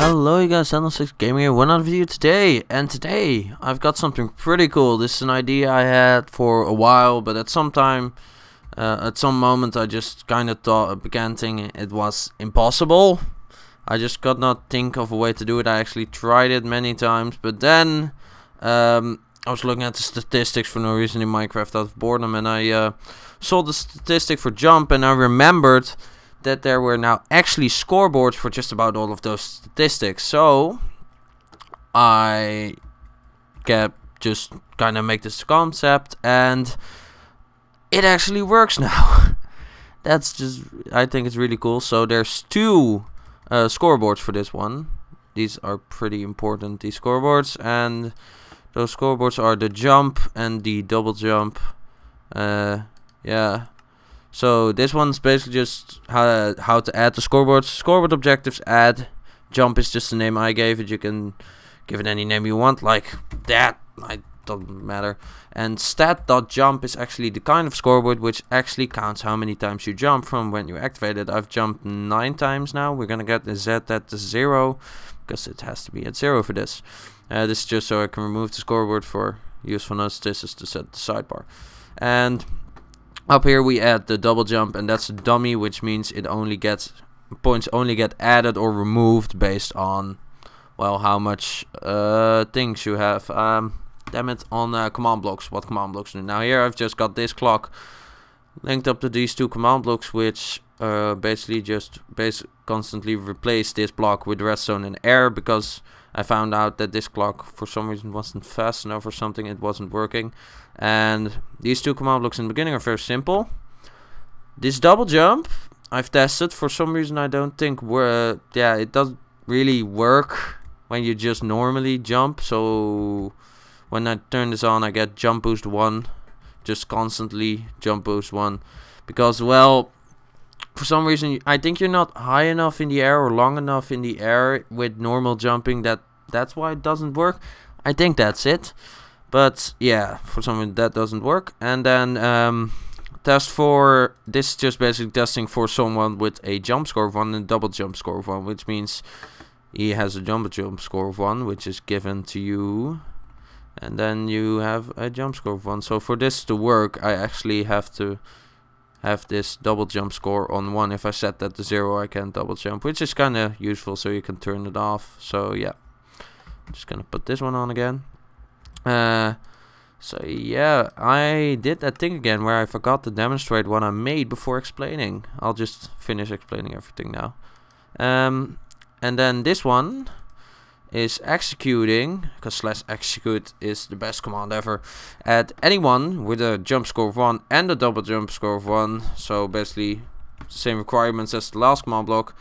Hello you guys, Sentinel Gaming here, one other video today, and today I've got something pretty cool. This is an idea I had for a while, but at some moment I just kind of began thinking it was impossible. I just could not think of a way to do it. I actually tried it many times, but then I was looking at the statistics for no reason in Minecraft out of boredom, and I saw the statistic for jump, and I remembered that there were now actually scoreboards for just about all of those statistics. So I kept just kind of make this concept, and it actually works now. That's just, I think it's really cool. So there's two scoreboards for this one. These are pretty important, these scoreboards, and those scoreboards are the jump and the double jump. Yeah. So this one's basically just how to add the scoreboards. Scoreboard objectives add. Jump is just the name I gave it. You can give it any name you want, like that. It doesn't matter. And stat.jump is actually the kind of scoreboard which actually counts how many times you jump from when you activate it. I've jumped 9 times now. We're gonna get the Z at 0 because it has to be at 0 for this. This is just so I can remove the scoreboard for usefulness. This is to set the sidebar. And up here we add the double jump, and that's a dummy, which means it only gets points only get added or removed based on, well, how much things you have. Damn it, on command blocks. What command blocks do? Now here I've just got this clock linked up to these two command blocks, which basically just constantly replace this block with redstone and air, because I found out that this clock for some reason wasn't fast enough or something. It wasn't working. And these two command blocks in the beginning are very simple. This double jump I've tested. For some reason I don't think it doesn't really work when you just normally jump. So when I turn this on, I get jump boost 1, just constantly jump boost 1, because, well, for some reason I think you're not high enough in the air or long enough in the air with normal jumping. That's why it doesn't work. I think that's it. But yeah, for some reason that doesn't work. And then testfor, this is just basically testing for someone with a jump score of 1 and a double jump score of 1, which means he has a jump score of 1, which is given to you, and then you have a jump score of 1. So for this to work, I actually have to have this double jump score on 1. If I set that to 0, I can double jump, which is kind of useful, so you can turn it off. So yeah, I'm just gonna put this one on again. So yeah, I did that thing again where I forgot to demonstrate what I made before explaining. I'll just finish explaining everything now. And then this one is executing, because /execute is the best command ever, at anyone with a jump score of 1 and a double jump score of 1. So basically same requirements as the last command block.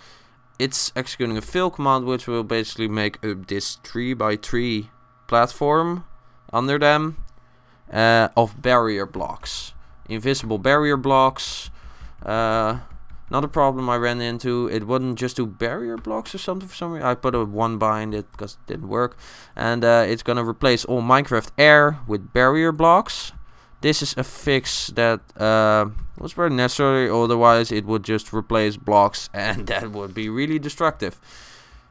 It's executing a fill command, which will basically make up this 3x3 platform under them of barrier blocks, invisible barrier blocks. Not a problem I ran into. It wouldn't just do barrier blocks or something for some reason. I put a 1 behind it because it didn't work. And it's gonna replace all Minecraft air with barrier blocks. This is a fix that was very necessary, otherwise it would just replace blocks, and that would be really destructive.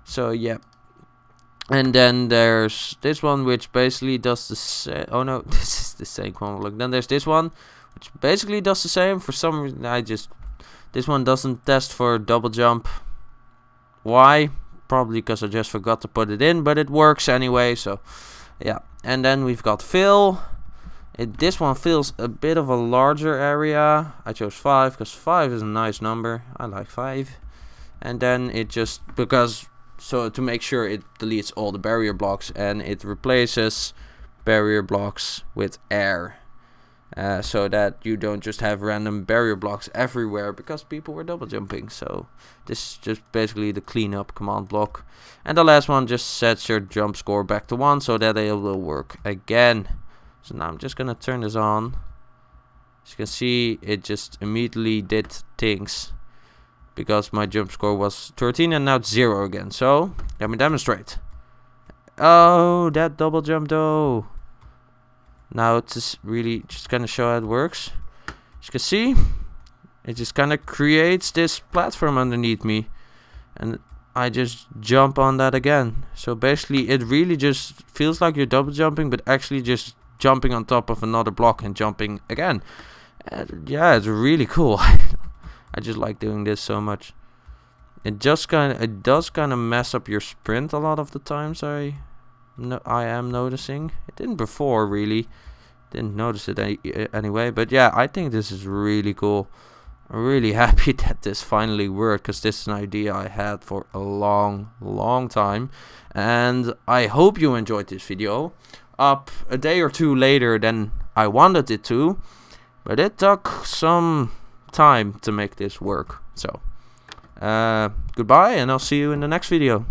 So yeah. And then there's this one, which basically does the same. Oh no, this is the same command block. Then there's this one, which basically does the same. For some reason this one doesn't test for double jump. Why? Probably because I just forgot to put it in, but it works anyway, so yeah. And then we've got fill. This one fills a bit of a larger area. I chose 5 because 5 is a nice number. I like 5. And then it just, so to make sure it deletes all the barrier blocks, and it replaces barrier blocks with air. So that you don't just have random barrier blocks everywhere, because people were double jumping. So this is just basically the cleanup command block. And the last one just sets your jump score back to 1, so that it will work again. So now I'm just gonna turn this on. As you can see, it just immediately did things, because my jump score was 13 and now it's 0 again. So let me demonstrate. Oh, that double jump though. Now it's just really just gonna show how it works. As you can see, it just kind of creates this platform underneath me, and I just jump on that again. So basically it really just feels like you're double jumping, but actually just jumping on top of another block and jumping again. And yeah, it's really cool. I just like doing this so much. It does kind of mess up your sprint a lot of the times. I am noticing. It didn't before, really. Didn't notice it anyway. But yeah, I think this is really cool. I'm really happy that this finally worked, because this is an idea I had for a long time. And I hope you enjoyed this video. Up a day or two later than I wanted it to, but it took some time to make this work. So goodbye, and I'll see you in the next video.